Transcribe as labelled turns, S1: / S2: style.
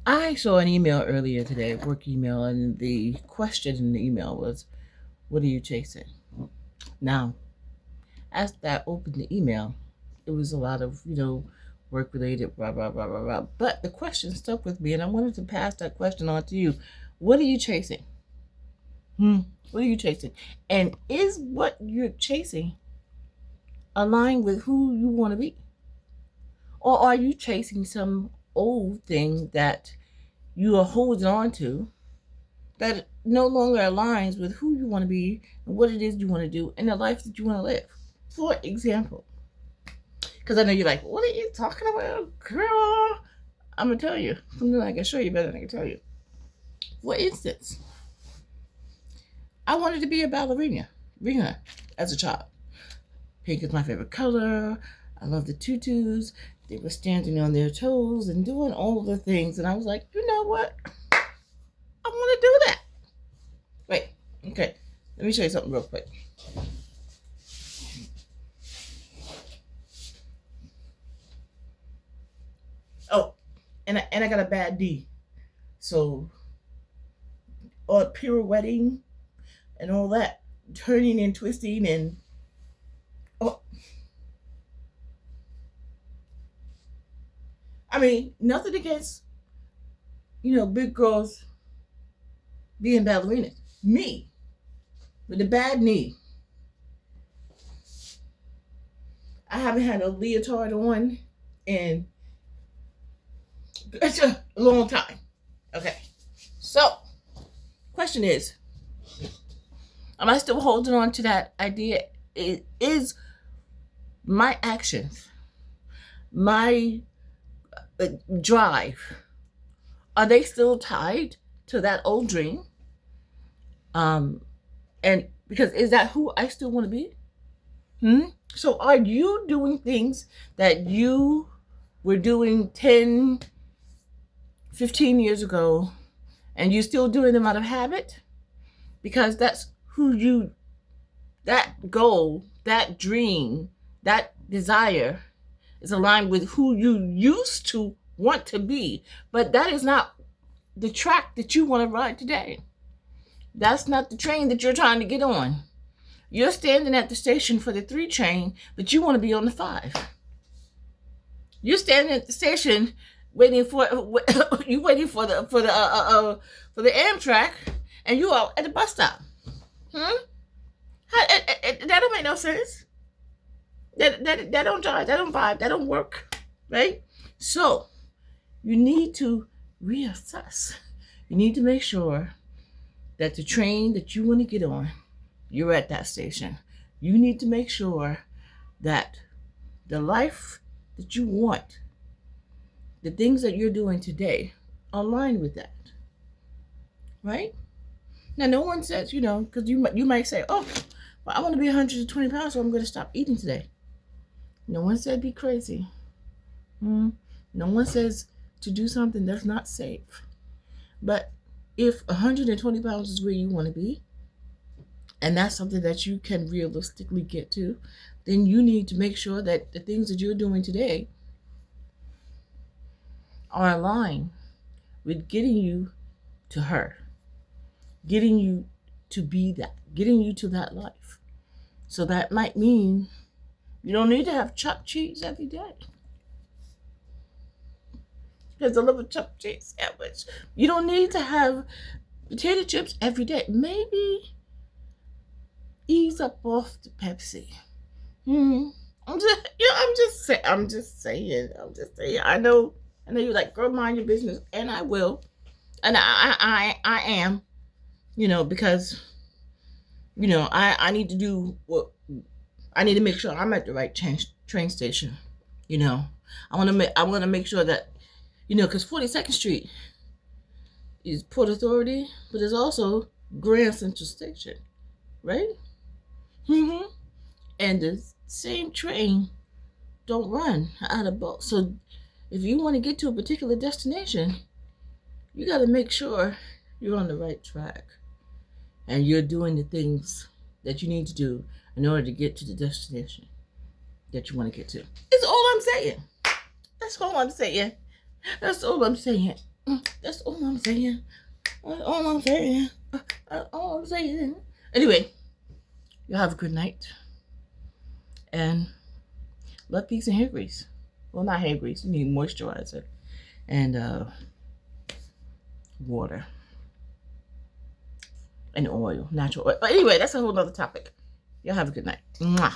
S1: I saw an email earlier today, work email, and the question in the email was, "What are you chasing?" Now, as I opened the email, it was a lot of, work related, blah, blah, blah, blah, blah. But the question stuck with me, and I wanted to pass that question on to you. What are you chasing? What are you chasing? And is what you're chasing aligned with who you want to be? Or are you chasing some old thing that you are holding on to that no longer aligns with who you want to be and what it is you want to do and the life that you want to live? For example, because I know you're like, what are you talking about, girl? I'm going to tell you something I can show you better than I can tell you. For instance, I wanted to be a ballerina as a child. Pink is my favorite color. I love the tutus. They were standing on their toes and doing all the things. And I was like, you know what? I want to do that. Wait, okay. Let me show you something real quick. Oh, and I got a bad D. So, pirouetting and all that, turning and twisting and oh, I mean, nothing against big girls being ballerinas. Me with a bad knee. I haven't had a leotard on in a long time. Okay, so question is, am I still holding on to that idea? It is my actions, my drive, are they still tied to that old dream? And because is that who I still want to be? So are you doing things that you were doing 10, 15 years ago, and you're still doing them out of habit? Because that's that goal, that dream, that desire is aligned with who you used to want to be. But that is not the track that you want to ride today. That's not the train that you're trying to get on. You're standing at the station for the 3 train, but you want to be on the 5. You're standing at the station waiting for the Amtrak, and you are at the bus stop. That don't make no sense. That don't drive. That don't vibe. That don't work, right? So you need to reassess. You need to make sure that the train that you want to get on, you're at that station. You need to make sure that the life that you want, the things that you're doing today, align with that, right? Now, no one says, because you might say, oh, well, I want to be 120 pounds, so I'm going to stop eating today. No one said be crazy. No one says to do something that's not safe. But if 120 pounds is where you want to be, and that's something that you can realistically get to, then you need to make sure that the things that you're doing today are aligned with getting you to her, getting you to be that, getting you to that life. So that might mean you don't need to have chopped cheese every day. Because I love a chopped cheese sandwich. You don't need to have potato chips every day. Maybe ease up off the Pepsi. I'm just saying. I know you're like, girl, mind your business, and I will, and I am, because I need to do what I need to make sure I'm at the right train station. I want to make sure that because 42nd Street is Port Authority, but it's also Grand Central Station, right? And the same train don't run out of both. So if you want to get to a particular destination, you got to make sure you're on the right track and you're doing the things that you need to do in order to get to the destination that you want to get to. That's all I'm saying. That's all I'm saying. That's all I'm saying. That's all I'm saying. That's all I'm saying. Anyway, y'all have a good night. And love, peace, and hair grease. Well, not hair grease. You need moisturizer and water and oil, natural oil. But anyway, that's a whole nother topic. Y'all have a good night. Mwah.